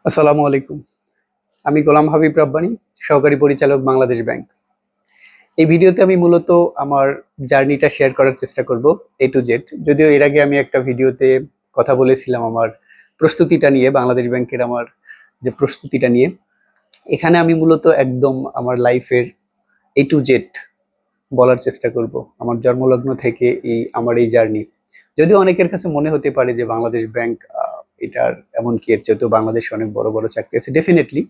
আসসালামু আলাইকুম। আমি গোলাম হাবিব রাব্বানী, সহকারী পরিচালক বাংলাদেশ ব্যাংক। এই ভিডিওতে আমি মূলত আমার জার্নিটা শেয়ার করার চেষ্টা করব এ টু জেড। যদিও এর আগে আমি একটা ভিডিওতে কথা বলেছিলাম আমার প্রস্তুতিটা নিয়ে, বাংলাদেশ ব্যাংকের আমার যে প্রস্তুতিটা নিয়ে। এখানে আমি মূলত একদম আমার লাইফের এ টু জেড বলার চেষ্টা করব, আমার জন্মলগ্ন থেকে আমার এই জার্নি। যদিও অনেকের কাছে মনে হতে পারে যে বাংলাদেশ ব্যাংক এটার এমন কি, এর চেয়েও বাংলাদেশে অনেক বড় বড় চাকরি আছে। ডেফিনেটলি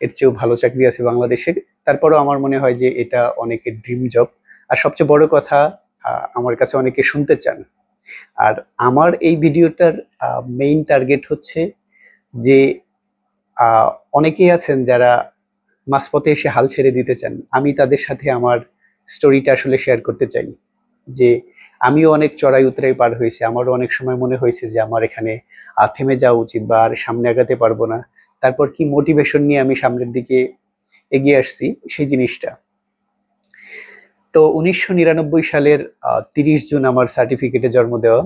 এর চেয়েও ভালো চাকরি আছে বাংলাদেশে। তারপরেও আমার মনে হয় যে এটা অনেকের ড্রিম জব। আর সবচেয়ে বড় কথা, আমার কাছে অনেকে শুনতে চান। আর আমার এই ভিডিওটার মেইন টার্গেট হচ্ছে যে আহ, অনেকেই আছেন যারা মাঝপথে এসে হাল ছেড়ে দিতে চান। আমি তাদের সাথে আমার স্টোরিটা আসলে শেয়ার করতে চাই যে আমিও অনেক চড়াই উতরাই পার হয়েছি। আমারও অনেক সময় মনে হয়েছে যে আমার এখানে থেমে যাওয়া উচিত বা আর সামনে আগাতে পারবো না। তারপর কি মোটিভেশন নিয়ে আমি সামনের দিকে এগিয়ে আসছি সেই জিনিসটা। তো 1999 সালের 30 জুন আমার সার্টিফিকেটে জন্ম দেওয়া।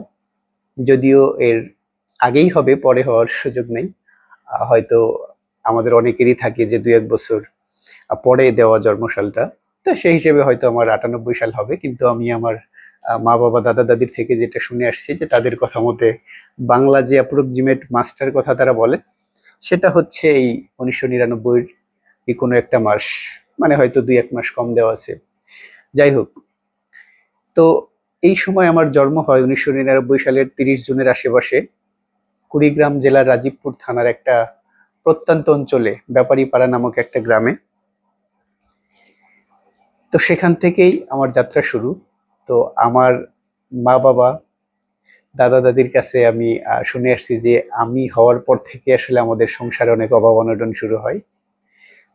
যদিও এর আগেই হবে, পরে হওয়ার সুযোগ নেই। হয়তো আমাদের অনেকেরই থাকে যে 2-1 বছর পরে দেওয়া জন্মসালটা। তা সেই হিসেবে হয়তো আমার 98 সাল হবে, কিন্তু আমি আমার মা বাবা দাদা দাদির থেকে যেটা শুনে আসছি যে তাদের কথা মতে বাংলা যে অ্যাপ্রক্সিমেট মাস্টার কথা তারা বলে, সেটা হচ্ছে এই 1999 কোনো একটা মাস, মানে হয়তো 2-1 মাস কম দেওয়া আছে। যাই হোক, তো এই সময় আমার জন্ম হয় 1999 সালের 30 জুনের আশেপাশে, কুড়িগ্রাম জেলার রাজীবপুর থানার একটা প্রত্যন্ত অঞ্চলে, ব্যাপারীপাড়া নামক একটা গ্রামে। তো সেখান থেকেই আমার যাত্রা শুরু। তো আমার মা বাবা দাদা দাদির কাছে আমি শুনে আসছি যে আমি হওয়ার পর থেকে আসলে আমাদের সংসারে অনেক অভাব অনটন শুরু হয়।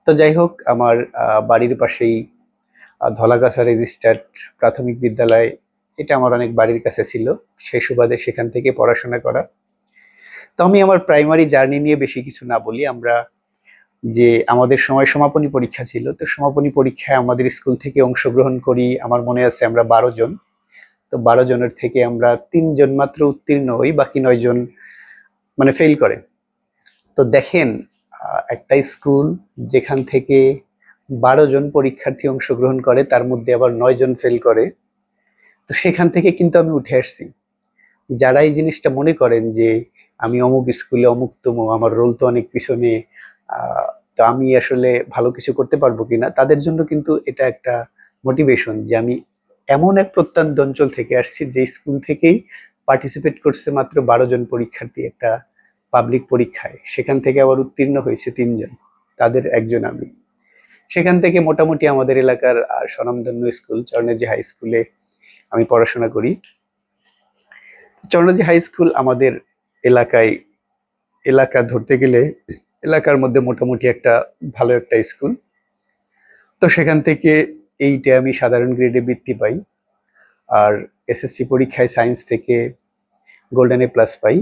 তো যাই হোক, আমার বাড়ির পাশেই ধলাগাছা রেজিস্টার্ড প্রাথমিক বিদ্যালয়, এটা আমার অনেক বাড়ির কাছে ছিল। সেই সুবাদে সেখান থেকে পড়াশোনা করা। তো আমি আমার প্রাইমারি জার্নি নিয়ে বেশি কিছু না বলি। আমরা যে আমাদের সময় সমাপনী পরীক্ষা ছিল, তো সমাপনী পরীক্ষায় আমাদের স্কুল থেকে অংশগ্রহণ করি, আমার মনে আছে আমরা 12 জন। তো 12 জনের থেকে আমরা 3 জন মাত্র উত্তীর্ণ হই, বাকি 9 জন মানে ফেল করে। তো দেখেন, একটা স্কুল যেখান থেকে 12 জন পরীক্ষার্থী অংশগ্রহণ করে, তার মধ্যে আবার 9 জন ফেল করে। তো সেখান থেকে কিন্তু আমি উঠে আসছি। যারা এই জিনিসটা মনে করেন যে আমি অমুক স্কুলে অমুক তমুক, আমার রোল তো অনেক পিছনে, আহ, তো আমি আসলে ভালো কিছু করতে পারবো কিনা, তাদের জন্য কিন্তু এটা একটা মোটিভেশন যে আমি এমন এক প্রত্যন্ত অঞ্চল থেকে আসছি যে স্কুল থেকেই পার্টিসিপেট করছে মাত্র 12 জন পরীক্ষার্থী একটা পাবলিক পরীক্ষায়, সেখান থেকে আবার উত্তীর্ণ হয়েছে 3 জন, তাদের একজন আমি। সেখান থেকে মোটামুটি আমাদের এলাকার স্বনামধন্য স্কুল চরণেজি হাই স্কুলে আমি পড়াশোনা করি। চরণজি হাই স্কুল আমাদের এলাকায়, এলাকা ধরতে গেলে এলাকার মধ্যে মোটামুটি একটা ভালো একটা স্কুল। তো সেখান থেকে 8-এ আমি সাধারণ গ্রেডে বৃত্তি পাই। আর এসএসসি পরীক্ষায় সায়েন্স থেকে গোল্ডেন A+ পাই।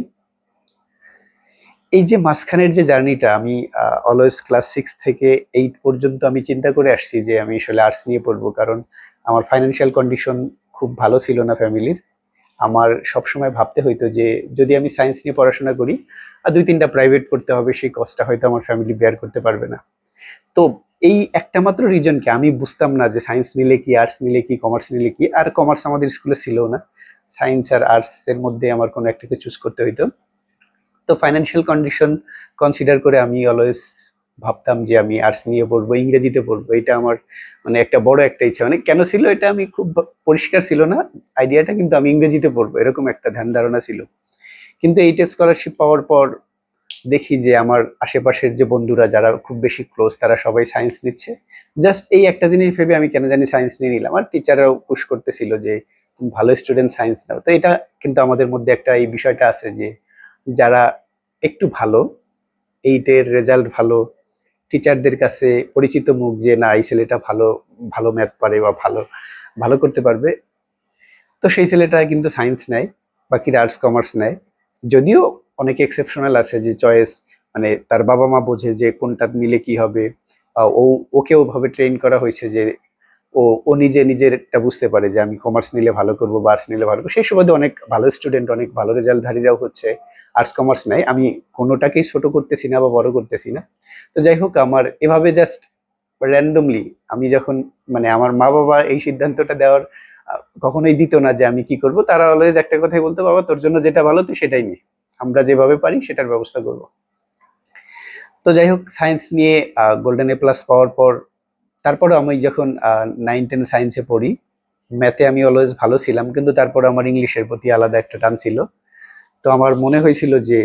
এই যে মাঝখানের যে জার্নিটা, আমি অলওয়েজ ক্লাস 6 থেকে 8 পর্যন্ত আমি চিন্তা করে আসছি যে আমি আসলে আর্টস নিয়ে পড়বো, কারণ আমার ফাইন্যান্সিয়াল কন্ডিশন খুব ভালো ছিল না ফ্যামিলির। আমার সবসময় ভাবতে হইতো যে যদি আমি সায়েন্স নিয়ে পড়াশোনা করি আর 2-3টা প্রাইভেট পড়তে হবে, সেই কষ্টটা হয়তো আমার ফ্যামিলি বেয়ার করতে পারবে না। তো এই একটা মাত্র রিজনকে আমি বুঝতাম না যে সায়েন্স নিলে কি, আর্টস নিলে কি, কমার্স নিলে কি। আর কমার্স আমাদের স্কুলে ছিল না, সায়েন্স আর আর্টস এর মধ্যে আমার কোনো একটাকে চুজ করতে হইতো। তো ফাইন্যান্সিয়াল কন্ডিশন কনসিডার করে আমি অলওয়েজ ভাবতাম যে আমি আর্টস নিয়ে পড়বো, ইংরেজিতে পড়বো। এটা আমার মানে একটা বড় একটা ইচ্ছা, মানে কেন ছিল এটা আমি খুব পরিষ্কার ছিল না আইডিয়াটা, কিন্তু আমি ইংরেজিতে পড়বো এরকম একটা ধ্যান ধারণা ছিল। কিন্তু এইটা স্কলারশিপ পাওয়ার পর দেখি যে আমার আশেপাশের যে বন্ধুরা যারা খুব বেশি ক্লোজ, তারা সবাই সায়েন্স নিচ্ছে। জাস্ট এই একটা জিনিস ভেবে আমি কেন জানি সায়েন্স নিয়ে নিলাম। আর টিচাররাও পুশ করতেছিল যে তুমি ভালো স্টুডেন্ট, সায়েন্স নাও। তো এটা কিন্তু আমাদের মধ্যে একটা এই বিষয়টা আছে যে যারা একটু ভালো, 8-এর রেজাল্ট ভালো, টিচারদের কাছে পরিচিত মুখ যে না এই ছেলেটা ভালো, ভালো ম্যাথ পারে বা ভালো ভালো করতে পারবে, তো সেই ছেলেটা কিন্তু সায়েন্স নেয়, বাকিরা আর্টস কমার্স নেয়। যদিও অনেক এক্সেপশনাল আছে যে চয়েস, মানে তার বাবা মা বোঝে যে কোনটা নিলে কি হবে, বা ওকে ওভাবে ট্রেন করা হয়েছে যে ও ও নিজের একটা বুঝতে পারে যে আমি কমার্স নিলে ভালো করবো বা আর্টস নিলে ভালো করবো। সেই সুবাদে অনেক ভালো স্টুডেন্ট, অনেক ভালো রেজাল্টধারীরাও হচ্ছে আর্টস কমার্স নেয়। আমি কোনোটাকেই ছোট করতেছি না বা বড় করতেছি না। তো যাই হোক, আমার এভাবে জাস্ট র্যান্ডমলি আমি যখন, মানে আমার মা বাবা এই সিদ্ধান্তটা দেওয়ার কখনোই দিত না যে আমি কি করব। তারা অলওয়েজ একটা কথাই বলতো, বাবা তোর জন্য যেটা ভালো তুই সেটাই নে, আমরা যেভাবে পারি সেটার ব্যবস্থা করব। তো যাই হোক, সায়েন্স নিয়ে গোল্ডেন এ প্লাস পাওয়ার পর তারপরে আমি যখন 9-10 সায়েন্সে পড়ি, ম্যাথে আমি অলওয়েজ ভালো ছিলাম, কিন্তু তারপরে আমার ইংলিশের প্রতি আলাদা একটা টান ছিল। তো আমার মনে হয়েছিল যে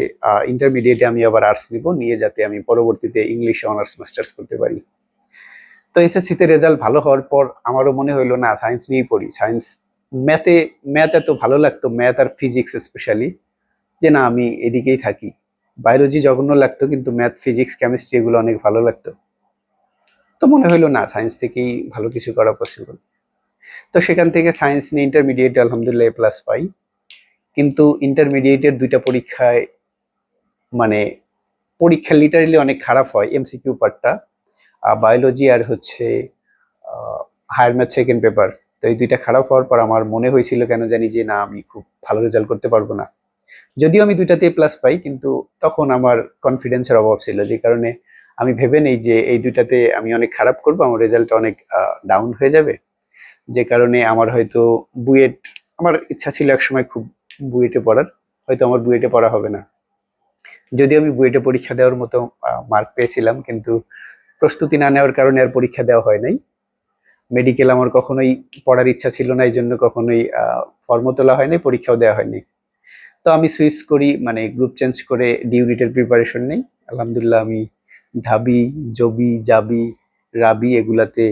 ইন্টারমিডিয়েটে আমি আবার আর্টস নিব, নিয়ে যাতে আমি পরবর্তীতে ইংলিশে অনার্স মাস্টার্স করতে পারি। তো এসএসসিতে রেজাল্ট ভালো হওয়ার পর আমারও মনে হইলো না, সায়েন্স নিয়েই পড়ি। সায়েন্স, ম্যাথে ম্যাথ এত ভালো লাগতো, ম্যাথ আর ফিজিক্স স্পেশালি, যে না আমি এদিকেই থাকি। বায়োলজি জঘন্য লাগতো, কিন্তু ম্যাথ, ফিজিক্স, কেমিস্ট্রি এগুলো অনেক ভালো লাগতো। তো মনে হইলো না, সায়েন্স থেকেই ভালো কিছু করা পসিবল। তো সেখান থেকে সায়েন্স নিয়ে ইন্টারমিডিয়েটে আলহামদুলিল্লাহ এ প্লাস পাই। কিন্তু ইন্টারমিডিয়েটের দুইটা পরীক্ষায়, মানে পরীক্ষা লিটারেলি অনেক খারাপ হয়। এমসিকিউ পার্টটা, বায়োলজি আর হচ্ছে হায়ার ম্যাথ সেকেন্ড পেপার, তো এই দুইটা খারাপ হওয়ার পর আমার মনে হয়েছিল কেন জানি যে না, আমি খুব ভালো রেজাল্ট করতে পারবো না। যদিও আমি দুইটাতে প্লাস পাই, কিন্তু তখন আমার কনফিডেন্সের অভাব ছিল, যে কারণে আমি ভেবে নেই যে এই দুইটাতে আমি অনেক খারাপ করব, আমার রেজাল্ট অনেক ডাউন হয়ে যাবে। যে কারণে আমার হয়তো বুয়েট, আমার ইচ্ছা ছিল একসময় খুব বুয়েটে পড়ার, হয়তো আমার বুয়েটে পড়া হবে না। যদিও আমি বুয়েটে পরীক্ষা দেওয়ার মতো মার্ক পেয়েছিলাম, কিন্তু প্রস্তুতি না নেওয়ার কারণে আর পরীক্ষা দেওয়া হয় নাই। মেডিকেল আমার কখনোই পড়ার ইচ্ছা ছিল না, এই জন্য কখনোই ফর্মও তোলা হয়নি, পরীক্ষাও দেওয়া হয়নি। তো আমি সুইচ করি, মানে গ্রুপ চেঞ্জ করে ডি ইউনিটের প্রিপারেশন নেই। আলহামদুলিল্লাহ আমি ঢাবি, জবি, জাবি, রাবি এগুলাতে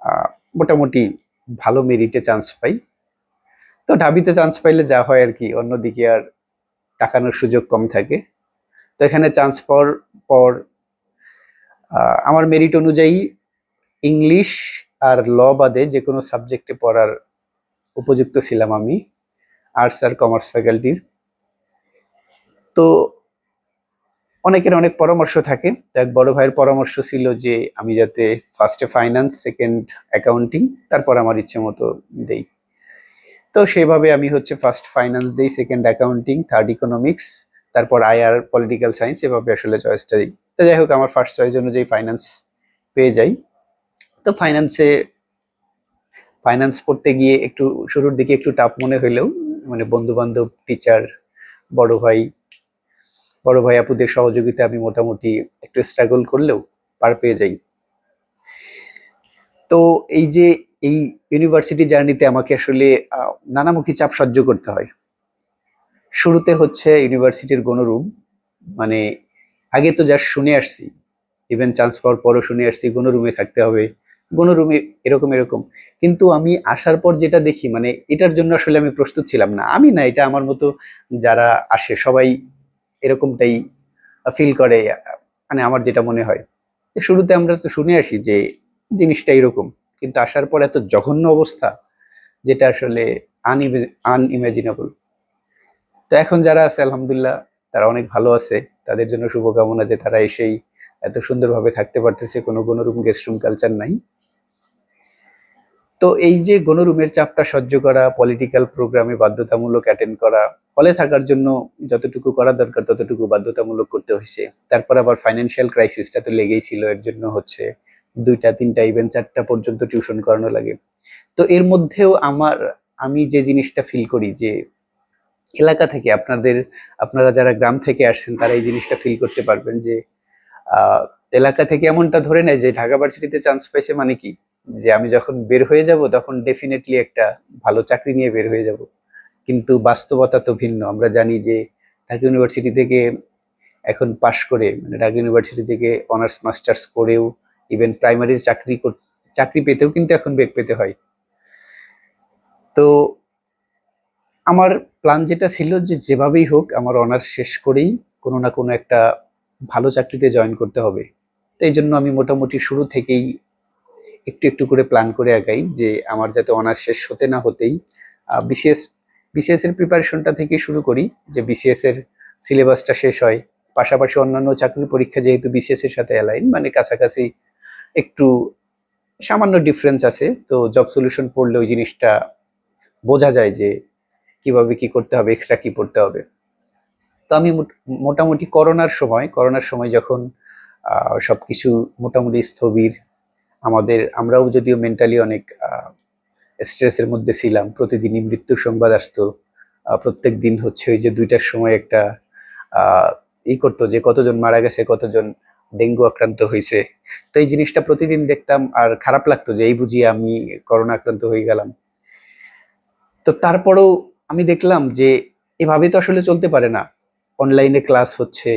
আহ, মোটামুটি ভালো মেরিটে চান্স পাই। তো ঢাবিতে চান্স পাইলে যা হয় আর কি, অন্যদিকে আর তাকানোর সুযোগ কম থাকে। তো এখানে চান্স পাওয়ার পর আমার মেরিট অনুযায়ী ইংলিশ আর ল বাদে যে কোনো সাবজেক্টে পড়ার উপযুক্ত ছিলাম আমি, আর্টস আর কমার্স ফ্যাকাল্টির। তো অনেকের অনেক পরামর্শ থাকে। তো এক বড় ভাইয়ের পরামর্শ ছিল যে আমি যাতে ফার্স্টে ফাইন্যান্স, সেকেন্ড অ্যাকাউন্টিং, তারপর আমার ইচ্ছে মতো দেই। তো সেভাবে আমি হচ্ছে ফার্স্ট ফাইন্যান্স দেই, সেকেন্ড অ্যাকাউন্টিং, থার্ড ইকোনমিক্স, তারপর আইআর, পলিটিক্যাল সায়েন্স, এভাবে আসলে চয়েসটা দিই। তো যাই হোক, আমার ফার্স্ট চয়েস অনুযায়ী ফাইন্যান্স পেয়ে যাই। তো ফাইন্যান্স পড়তে গিয়ে একটু শুরুর দিকে একটু টাফ মনে হইলেও, মানে বন্ধু বান্ধব, টিচার, বড় ভাই বড় ভাই আপুদের সহযোগিতা আমি মোটামুটি একটু স্ট্রাগল করলেও পার পেয়ে যাই। তো এই যে এই ইউনিভার্সিটি জার্নিতে আমাকে আসলে নানামুখী চাপ সহ্য করতে হয়। শুরুতে হচ্ছে ইউনিভার্সিটির গণরুম, মানে আগে তো যা শুনে আসছি, ইভেন চান্স পাওয়ার পরও শুনে আসছি গণরুমে থাকতে হবে, গণরুমে এরকম এরকম। কিন্তু আমি আসার পর যেটা দেখি, মানে এটার জন্য আসলে আমি প্রস্তুত ছিলাম না। আমি না, এটা আমার মতো যারা আসে সবাই এরকমটাই ফিল করে। মানে আমার যেটা মনে হয় যে শুরুতে আমরা তো শুনে আসি যে জিনিসটা এরকম, কিন্তু আসার পর এত জঘন্য অবস্থা, যেটা আসলে আনইমাজিনেবল। তো এখন যারা আছে আলহামদুলিল্লাহ, তারা অনেক ভালো আছে। তাদের জন্য শুভকামনা যে তারা এসেই এত সুন্দরভাবে থাকতে পারতেছে, কোনো গণরুম গেস্ট রুম কালচার নাই। তো এই যে গণরুমের চাপটা সহ্য করা, পলিটিক্যাল প্রোগ্রামে বাধ্যতামূলক অ্যাটেন্ড করা, হলে থাকার জন্য যতটুকু করা দরকার ততটুকু বাধ্যতামূলক করতে হয়েছে। তারপর আবার ফাইন্যান্সিয়াল ক্রাইসিসটা তো লেগেই ছিল, এর জন্য হচ্ছে 2টা 3টা ইভেন 4টা পর্যন্ত টিউশন করানো লাগে। তো এর মধ্যেও আমি যে জিনিসটা ফিল করি যে এলাকা থেকে, আপনারা যারা গ্রাম থেকে আসছেন তারা এই জিনিসটা ফিল করতে পারবেন যে আহ, এলাকা থেকে এমনটা ধরে নেয় যে ঢাকা ভার্সিটিতে চান্স পাইছে মানে কি, যে আমি যখন বের হয়ে যাব তখন ডেফিনেটলি একটা ভালো চাকরি নিয়ে বের হয়ে যাব। কিন্তু বাস্তবতা তো ভিন্ন। আমরা জানি যে ঢাকা ইউনিভার্সিটি থেকে এখন পাশ করে, মানে ঢাকা ইউনিভার্সিটি থেকে অনার্স মাস্টার্স করেও ইভেন প্রাইমারির চাকরি পেতেও কিন্তু এখন বেগ পেতে হয়। তো আমার প্ল্যান যেটা ছিল যে যেভাবেই হোক আমার অনার্স শেষ করেই কোনো না কোনো একটা ভালো চাকরিতে জয়েন করতে হবে। তো এই জন্য আমি মোটামুটি শুরু থেকেই একটু একটু করে প্ল্যান করে আগাই যে আমার যাতে অনার্স শেষ হতে না হতেই বিসিএস বিসিএস এর প্রিপারেশনটা থেকে শুরু করি, যে বিসিএস এর সিলেবাসটা শেষ হয়। পাশাপাশি অন্যান্য চাকরির পরীক্ষা যেহেতু বিসিএস এর সাথে অ্যালাইন, মানে কাছাকাছি একটু সামান্য ডিফারেন্স আছে, তো জব সলিউশন পড়লে ওই জিনিসটা বোঝা যায় যে কিভাবে কি করতে হবে, এক্সট্রা কি পড়তে হবে। তো আমি মোটামুটি করোনার সময় যখন সবকিছু মোটামুটি স্থবির, আমরাও যদিও মেন্টালি অনেক স্ট্রেসের মধ্যে ছিলাম, প্রতিদিনই মৃত্যুর সংবাদ আসতো। প্রত্যেক দিন হচ্ছে ওই যে 2টার সময় একটা আহ করতো যে কতজন মারা গেছে, কতজন ডেঙ্গু আক্রান্ত হয়েছে। তো এই জিনিসটা প্রতিদিন দেখতাম আর খারাপ লাগতো যে এই বুঝি আমি করোনা আক্রান্ত হয়ে গেলাম। তো তারপরেও আমি দেখলাম যে এভাবে তো আসলে চলতে পারে না। অনলাইনে ক্লাস হচ্ছে,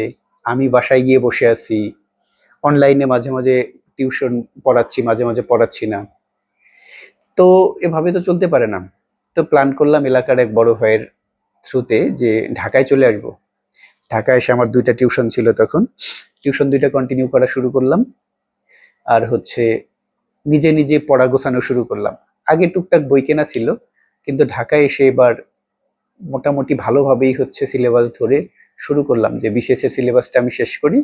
আমি বাসায় গিয়ে বসে আছি, অনলাইনে মাঝে মাঝে টিউশন পড়াচ্ছি, মাঝে মাঝে পড়াচ্ছি না। তো এভাবে তো চলতে পারে না। তো প্ল্যান করলাম এলাকার এক বড় ভাইয়ের থ্রুতে যে ঢাকায় চলে আসবো। ঢাকায় এসে আমার 2টা টিউশন ছিল তখন, টিউশন 2টা কন্টিনিউ করা শুরু করলাম। আর হচ্ছে নিজে নিজে পড়া গোছানো শুরু করলাম। আগে টুকটাক বই কেনা ছিল, কিন্তু ঢাকায় এসে এবার মোটামুটি ভালোভাবেই হচ্ছে সিলেবাস ধরে শুরু করলাম যে বিসিএস এর সিলেবাসটা আমি শেষ করি।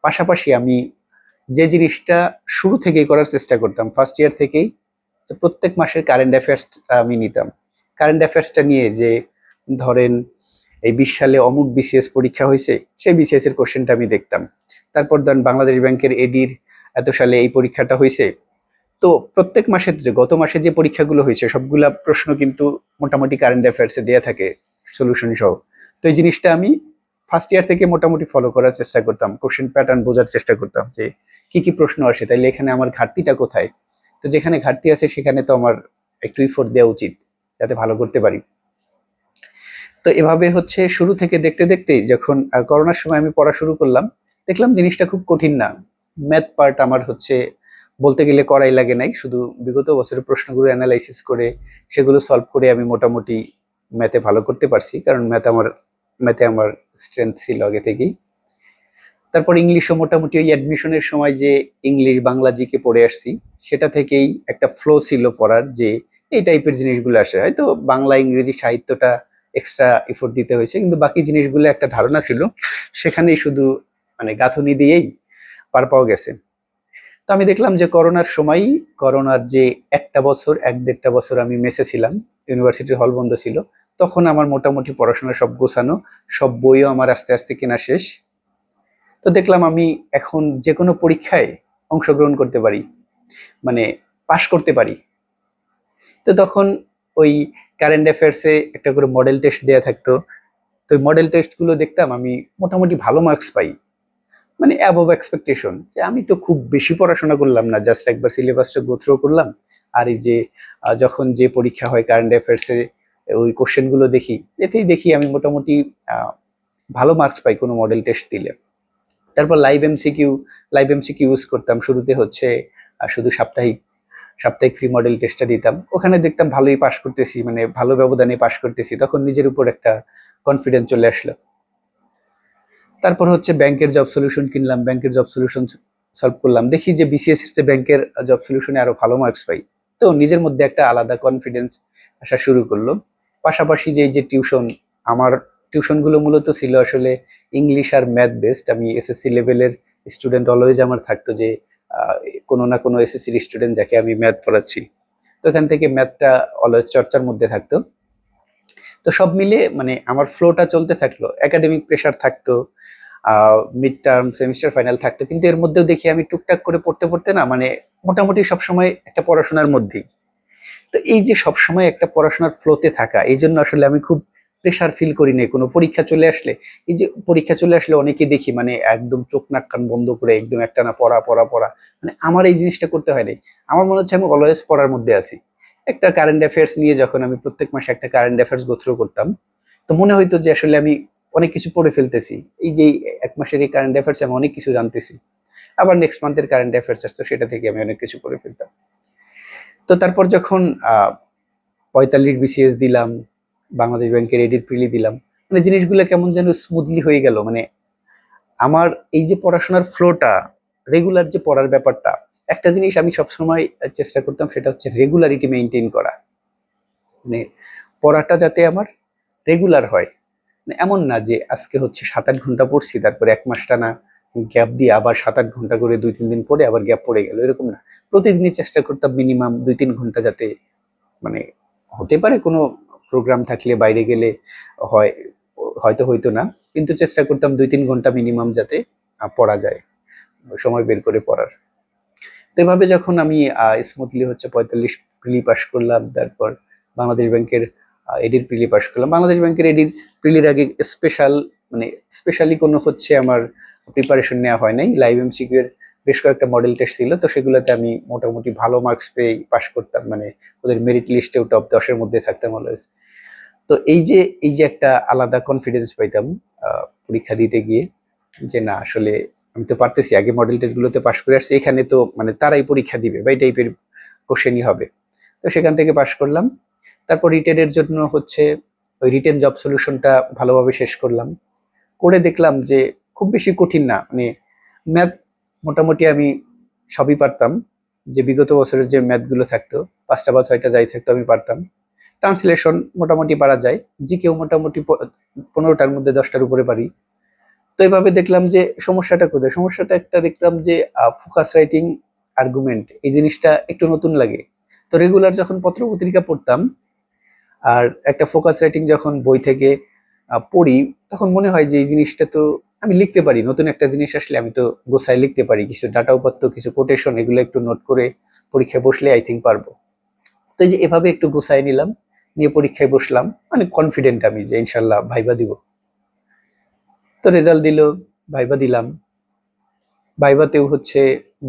পাশাপাশি আমি যে জিনিসটা শুরু থেকেই করার চেষ্টা করতাম, ফার্স্ট ইয়ার থেকেই, যে প্রত্যেক মাসের কারেন্ট অ্যাফেয়ার্সটা আমি নিতাম। কারেন্ট অ্যাফেয়ার্সটা নিয়ে যে ধরেন এই 20 সালে অমুক বিসিএস পরীক্ষা হয়েছে, সেই বিসিএস এর কোশ্চেনটা আমি দেখতাম। তারপর ধরেন বাংলাদেশ ব্যাংকের এডির এত সালে এই পরীক্ষাটা হয়েছে। তো প্রত্যেক মাসে, যে গত মাসে যে পরীক্ষাগুলো হয়েছে সবগুলা প্রশ্ন কিন্তু মোটামুটি কারেন্ট অ্যাফেয়ার্সে দেয়া থাকে সলিউশন সহ। তো এই জিনিসটা আমি ফার্স্ট ইয়ার থেকে মোটামুটি ফলো করার চেষ্টা করতাম, কোশ্চেন প্যাটার্ন বোঝার চেষ্টা করতাম যে কি কি প্রশ্ন আসে, তাইলে এখানে আমার ঘাটতিটা কোথায়। তো যেখানে ঘাটতি আছে সেখানে তো আমার একটু ইফোর্ট দেওয়া উচিত যাতে ভালো করতে পারি। তো এভাবে হচ্ছে শুরু থেকে দেখতে দেখতে যখন করোনার সময় আমি পড়া শুরু করলাম, দেখলাম জিনিসটা খুব কঠিন না। ম্যাথ পার্ট আমার হচ্ছে বলতে গেলে করাই লাগে নাই, শুধু বিগত বছরের প্রশ্নগুলো অ্যানালাইসিস করে সেগুলো সলভ করে আমি মোটামুটি ম্যাথে ভালো করতে পারছি, কারণ ম্যাথে আমার স্ট্রেংথ ছিল আগে থেকেই। তারপর ইংলিশও মোটামুটি ওই অ্যাডমিশনের সময় যে ইংলিশ বাংলা জিকে পড়ে আসছি, সেটা থেকেই একটা ফ্লো ছিল পড়ার, যে এই টাইপের জিনিসগুলো আসে। হয়তো বাংলা ইংরেজি সাহিত্যটা এক্সট্রা এফোর্ট দিতে হয়েছে, কিন্তু বাকি জিনিসগুলো একটা ধারণা ছিল, সেখানেই শুধু মানে গাঁথুনি দিয়েই পার পাওয়া গেছে। তো আমি দেখলাম যে করোনার যে একটা বছর, 1-1.5 বছর আমি মেসে ছিলাম, ইউনিভার্সিটির হল বন্ধ ছিল, তখন আমার মোটামুটি পড়াশোনা সব গোছানো, সব বইও আমার আস্তে আস্তে কেনা শেষ। তো দেখলাম আমি এখন যে কোনো পরীক্ষায় অংশগ্রহণ করতে পারি, মানে পাশ করতে পারি। তো তখন ওই কারেন্ট অ্যাফেয়ার্সে একটা করে মডেল টেস্ট দেয়া থাকতো। তো ওই মডেল টেস্ট গুলো দেখতাম, আমি মোটামুটি ভালো মার্কস পাই, মানে অ্যাবভ এক্সপেকটেশন। যে আমি তো খুব বেশি পড়াশোনা করলাম না, জাস্ট একবার সিলেবাসটা গো থ্রু করলাম। আর এই যে যখন যে পরীক্ষা হয় কারেন্ট অ্যাফেয়ার্সে, ওই কোশ্চেন গুলো দেখি, এতেই দেখি আমি মোটামুটি আহ, ভালো মার্কস পাই কোনো মডেল টেস্ট দিলে। তারপর লাইভ এমসিকিউ ইউজ করতাম শুরুতে হচ্ছে, শুধু সাপ্তাহিক সাপ্তাহিক ফ্রি মডেল টেস্টটা দিতাম, ওখানে দেখতাম ভালোই পাশ করতেছি, মানে ভালো ব্যবধানে পাশ করতেছি, তখন নিজের উপর একটা কনফিডেন্স চলে আসলো। তারপর হচ্ছে ব্যাংকের জব সলিউশন কিনলাম, ব্যাংকের জব সলিউশন সলভ করলাম, দেখি যে বিসিএস এর চেয়ে ব্যাংকের জব সলিউশনে আরো ভালো মার্কস পাই। তো নিজের মধ্যে একটা আলাদা কনফিডেন্স আসা শুরু করলো। পাশাপাশি যে এই যে আমার টিউশনগুলো মূলত ছিল আসলে ইংলিশ আর ম্যাথ বেসড। আমি এসএসসি লেভেলের স্টুডেন্ট, অলওয়েজ আমার থাকতো যে আহ, কোনো না কোনো এসএসসির স্টুডেন্ট যাকে আমি ম্যাথ পড়াচ্ছি। তো এখান থেকে ম্যাথটা অলওয়েজ চর্চার মধ্যে থাকতো। তো সব মিলে মানে আমার ফ্লোটা চলতে থাকলো, একাডেমিক প্রেশার থাকতো, মিড টার্ম সেমিস্টার ফাইনাল থাকতো, কিন্তু এর মধ্যেও দেখি আমি টুকটাক করে পড়তে পড়তে না, মানে মোটামুটি সবসময় একটা পড়াশোনার মধ্যেই। তো এই যে সবসময় একটা পড়াশোনার ফ্লোতে থাকা, এই জন্য আসলে আমি খুব প্রেশার ফিল করি না কোনো পরীক্ষা চলে আসলে। এই যে পরীক্ষা চলে আসলে অনেকে দেখি মানে একদম চোখ নাক কান বন্ধ করে একদম একটানা পড়া পড়া পড়া, মানে আমার এই জিনিসটা করতে হয় নাই। আমার মনে হচ্ছে আমি অলওয়েজ পড়ার মধ্যে আছি। একটা কারেন্ট অ্যাফেয়ার্স নিয়ে যখন আমি প্রত্যেক মাসে একটা কারেন্ট অ্যাফেয়ার্স গো থ্রু করতাম, তো মনে হইতো যে আসলে আমি অনেক কিছু পড়ে ফেলতেছি। এই যে এক মাসের এই কারেন্ট অ্যাফেয়ার্স আমি অনেক কিছু জানতেছি, আবার নেক্সট মান্থের কারেন্ট অ্যাফেয়ার্স আসতো, সেটা থেকে আমি অনেক কিছু পড়ে ফেলতাম। তো তারপর যখন 45 বিসিএস দিলাম, বাংলাদেশ ব্যাংকের এডির প্রিলি দিলাম, মানে জিনিসগুলো কেমন যেন স্মুথলি হয়ে গেল। মানে আমার এই যে পড়াশোনার ফ্লোটা, রেগুলার যে পড়ার ব্যাপারটা, একটা জিনিস আমি সবসময় চেষ্টা করতাম, সেটা হচ্ছে রেগুলারিটি মেনটেন করা। মানে পড়াটা যাতে আমার রেগুলার হয়, মানে এমন না যে আজকে হচ্ছে 7-8 ঘন্টা পড়ছি, তারপরে 1 মাস টানা গ্যাপ দিয়ে আবার 7-8 ঘন্টা করে 2-3 দিন পরে আবার গ্যাপ পড়ে গেল, এরকম না। প্রতিদিনই চেষ্টা করতাম মিনিমাম 2-3 ঘন্টা, যাতে মানে হতে পারে কোনো প্রোগ্রাম থাকলে বাইরে গেলে হয়, হয়তো হইতো না, কিন্তু চেষ্টা করতাম 2-3 ঘন্টা মিনিমাম যাতে পড়া যায়, সময় বের করে পড়ার। তো এভাবে যখন আমি স্মুথলি হচ্ছে 45 প্রিলি পাস করলাম, তারপর বাংলাদেশ ব্যাংকের এডির প্রিলি পাস করলাম। বাংলাদেশ ব্যাংকের এডির প্রিলির আগে স্পেশালি কোনো হচ্ছে আমার প্রিপারেশন নেওয়া হয় নাই। লাইভ এমসিকিউ এর বেশ কয়েকটা মডেল টেস্ট ছিল, তো সেগুলোতে আমি মোটামুটি ভালো মার্কস পেয়ে পাস করতাম, মানে ওদের মেরিট লিস্টেও টপ 10-এর মধ্যে থাকতাম অলওয়েজ। তো এই যে একটা আলাদা কনফিডেন্স পাইতাম পরীক্ষা দিতে গিয়ে, যে না আসলে আমি তো পারতেছি, আগে মডেল টেস্ট গুলোতে পাশ করে আসছি, এখানে তো মানে তারাই পরীক্ষা দিবে বা এই টাইপের কোশ্চেনই হবে। তো সেখান থেকে পাশ করলাম। তারপর রিটেনের জন্য হচ্ছে ওই রিটেন জব সলিউশনটা ভালোভাবে শেষ করলাম, করে দেখলাম যে খুব বেশি কঠিন না, মানে ম্যাথ মোটামুটি আমি সবই পারতাম, যে বিগত বছরের যে ম্যাথগুলো থাকতো 5টা বা 6টা যাই থাকতো আমি পারতাম। ট্রান্সলেশন মোটামুটি পারা যায়, জিকেও মোটামুটি 15টার মধ্যে 10টার উপরে পারি। তো এভাবে দেখলাম যে সমস্যাটা কোথায়, সমস্যাটা একটা দেখলাম যে ফোকাস রাইটিং, আর্গুমেন্ট, এই জিনিসটা একটু নতুন লাগে। তো রেগুলার যখন পত্র পত্রিকা পড়তাম আর একটা ফোকাস রাইটিং যখন বই থেকে পড়ি, তখন মনে হয় যে এই জিনিসটা তো আমি লিখতে পারি, নতুন একটা জিনিস আসলে আমি তো গোছায় লিখতে পারি, কিছু ডাটা উপাত্ত, কিছু কোটেশন, এগুলো একটু নোট করে পরীক্ষায় বসলে আই থিঙ্ক পারবো। তো এই যে এভাবে একটু গোছায় নিলাম, নিয়ে পরীক্ষায় বসলাম, মানে কনফিডেন্ট আমি যে ইনশাল্লাহ ভাইবা দিব। তো রেজাল্ট দিল, ভাইবা দিলাম। ভাইভাতেও হচ্ছে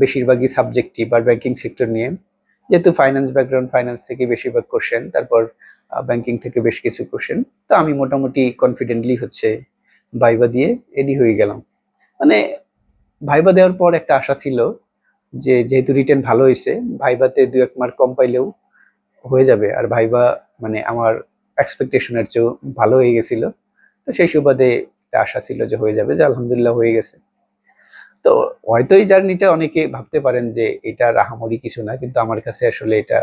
বেশিরভাগই সাবজেক্টিভ আর ব্যাংকিং সেক্টর নিয়ে, যেহেতু ফাইন্যান্স ব্যাকগ্রাউন্ড, ফাইন্যান্স থেকে বেশিরভাগ কোশ্চেন, তারপর ব্যাংকিং থেকে বেশ কিছু কোশ্চেন। তো আমি মোটামুটি কনফিডেন্টলি হচ্ছে ভাইবা দিয়ে রেডি হয়ে গেলাম। মানে ভাইবা দেওয়ার পর একটা আশা ছিল যে যেহেতু রিটেন ভালো হয়েছে, ভাইভাতে 2-1 মার্ক কম পাইলেও হয়ে যাবে, আর ভাইবা মানে আমার এক্সপেকটেশনের চেয়েও ভালো হয়ে গেছিল। তো সেই সুবাদে একটা আশা ছিল যে হয়ে যাবে, যে আলহামদুলিল্লাহ হয়ে গেছে। তো হয়তো এই জার্নিটা অনেকে ভাবতে পারেন যে এটা আহামরি কিছু না, কিন্তু আমার কাছে আসলে এটা,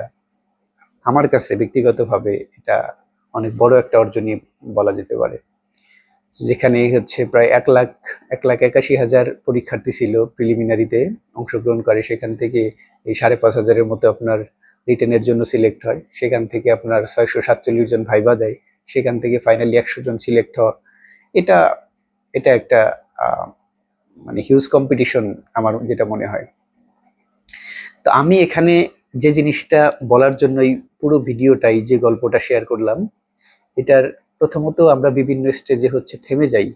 আমার কাছে ব্যক্তিগতভাবে এটা অনেক বড় একটা অর্জনই বলা যেতে পারে। যেখানে হচ্ছে প্রায় 1,81,000 পরীক্ষার্থী ছিল প্রিলিমিনারিতে অংশগ্রহণ করে, সেখান থেকে এই 5,500-এর মতো আপনার রিটেনের জন্য সিলেক্ট হয়, সেখান থেকে আপনার 647 জন ভাইবা দেয়, সেখান থেকে ফাইনালি 100 জন সিলেক্ট হওয়া, এটা এটা একটা মানে হিউজ কম্পিটিশন আমার যেটা মনে হয়। তো আমি এখানে যে জিনিসটা বলার জন্যই পুরো ভিডিওটাই, যে গল্পটা শেয়ার করলাম, এটার প্রথমত আমরা বিভিন্ন স্টেজে হচ্ছে থেমে যাই,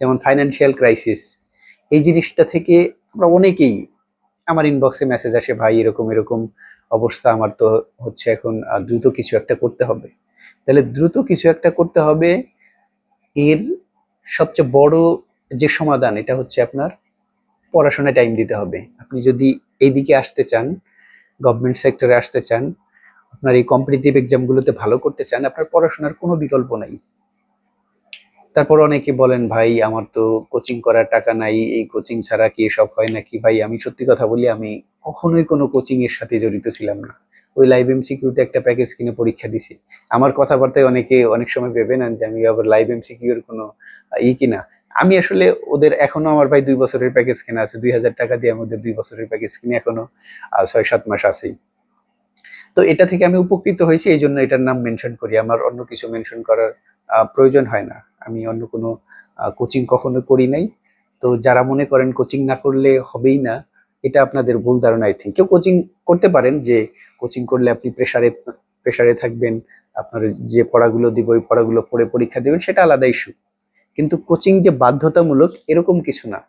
যেমন ফাইন্যান্সিয়াল ক্রাইসিস, এই জিনিসটা থেকে আমরা অনেকেই, আমার ইনবক্সে মেসেজ আসে, ভাই এরকম এরকম অবস্থা আমার, তো হচ্ছে এখন দ্রুত কিছু একটা করতে হবে। তাহলে দ্রুত কিছু একটা করতে হবে, এর সবচেয়ে বড় যে সমাধান, এটা হচ্ছে আপনার পড়াশোনায় টাইম দিতে হবে। আপনি যদি এইদিকে আসতে চান, গভর্নমেন্ট সেক্টরে আসতে চান, আপনার এই কম্পিটিটিভ এক্সামগুলোতে ভালো করতে চান, আপনার পড়াশোনার কোনো বিকল্প নাই। তারপর অনেকে বলেন, ভাই আমার তো কোচিং করার টাকা নাই, এই কোচিং ছাড়া কি এসব হয় নাকি? ভাই আমি সত্যি কথা বলি, আমি কখনোই কোনো কোচিং এর সাথে জড়িত ছিলাম না। ওই লাইভ এমসিকিউতে একটা প্যাকেজ কিনে পরীক্ষা দিছি। আমার কথাবার্তায় অনেকে অনেক সময় ভেবে নেন যে আমি আবার লাইভ এমসিকিউ এর কোনো কিনা। আমি আসলে ওদের এখনো, আমার ভাই 2 বছরের প্যাকেজ কেনা আছে, 2,000 টাকা দিয়ে আমাদের 2 বছরের প্যাকেজ কিনে এখনো 6-7 মাস আছেই। তো এটা থেকে আমি উপকৃত হয়েছি, এই জন্য এটার নাম মেনশন করি, আমার অন্য কিছু মেনশন করার প্রয়োজন হয় না। আমি অন্য কোনো কোচিং কখনো করি নাই। তো যারা মনে করেন কোচিং না করলে হবেই না, এটা আপনাদের ভুল ধারণা। আই থিঙ্ক কেউ কোচিং করতে পারেন, যে কোচিং করলে আপনি প্রেসারে প্রেসারে থাকবেন, আপনার যে পড়াগুলো দিব ওই পড়াগুলো পড়ে পরীক্ষা দেবেন, সেটা আলাদা ইস্যু। কিন্তু কোচিং যে বাধ্যতামূলক এরকম কিছু না।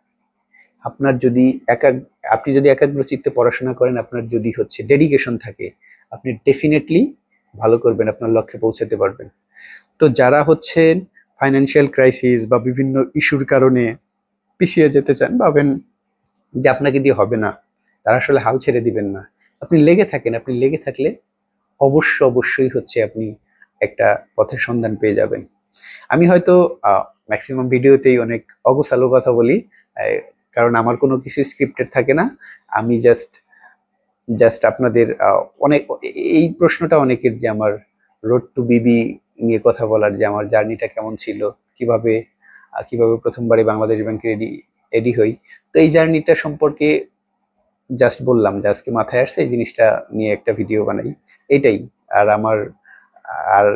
আপনার যদি একা আপনি যদি একাগ্র চিত্তে পড়াশোনা করেন, আপনার যদি হচ্ছে ডেডিকেশন থাকে, আপনি ডেফিনেটলি ভালো করবেন, আপনার লক্ষ্যে পৌঁছাতে পারবেন। তো যারা হচ্ছে ফাইন্যান্সিয়াল ক্রাইসিস বা বিভিন্ন ইস্যুর কারণে পিছিয়ে যেতে চান, ভাবেন যে আপনাকে দিয়ে হবে না, তারা আসলে হাল ছেড়ে দিবেন না। আপনি লেগে থাকেন, আপনি লেগে থাকলে অবশ্যই হচ্ছে আপনি একটা পথের সন্ধান পেয়ে যাবেন। আমি হয়তো ম্যাক্সিমাম ভিডিওতেই অনেক অগোছালো কথা বলি, আহ, কারণ আমার কোনো কিছু স্ক্রিপ্টেড থাকে না। আমি জাস্ট জাস্ট আপনাদের অনেক, এই প্রশ্নটা অনেকের, যে আমার রোড টু বিবি নিয়ে কথা বলার, যে আমার জার্নিটা কেমন ছিল, কিভাবে কিভাবে প্রথমবারে বাংলাদেশ ব্যাংকে রেডি হই। তো এই জার্নিটা সম্পর্কে জাস্ট বললাম যে আজকে মাথায় আসছে এই জিনিসটা নিয়ে একটা ভিডিও বানাই, এটাই। আর আমার আর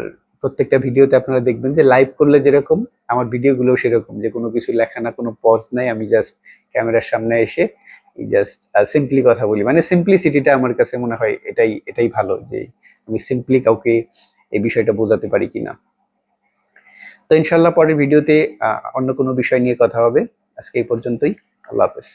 প্রত্যেকটা ভিডিওতে আপনারা দেখবেন যে লাইভ করলে যেরকম আমার ভিডিওগুলো সেরকম, যে কোনো কিছু লেখা না, কোনো পজ নাই, আমি জাস্ট ক্যামেরার সামনে এসে জাস্ট সিম্পলি কথা বলি। মানে সিম্পলিসিটিটা আমার কাছে মনে হয় এটাই এটাই ভালো, যে আমি সিম্পলি কাউকে এই বিষয়টা বোঝাতে পারি কিনা। তো ইনশাল্লাহ পরের ভিডিওতে অন্য কোনো বিষয় নিয়ে কথা হবে। আজকে এই পর্যন্তই। আল্লাহ হাফেজ।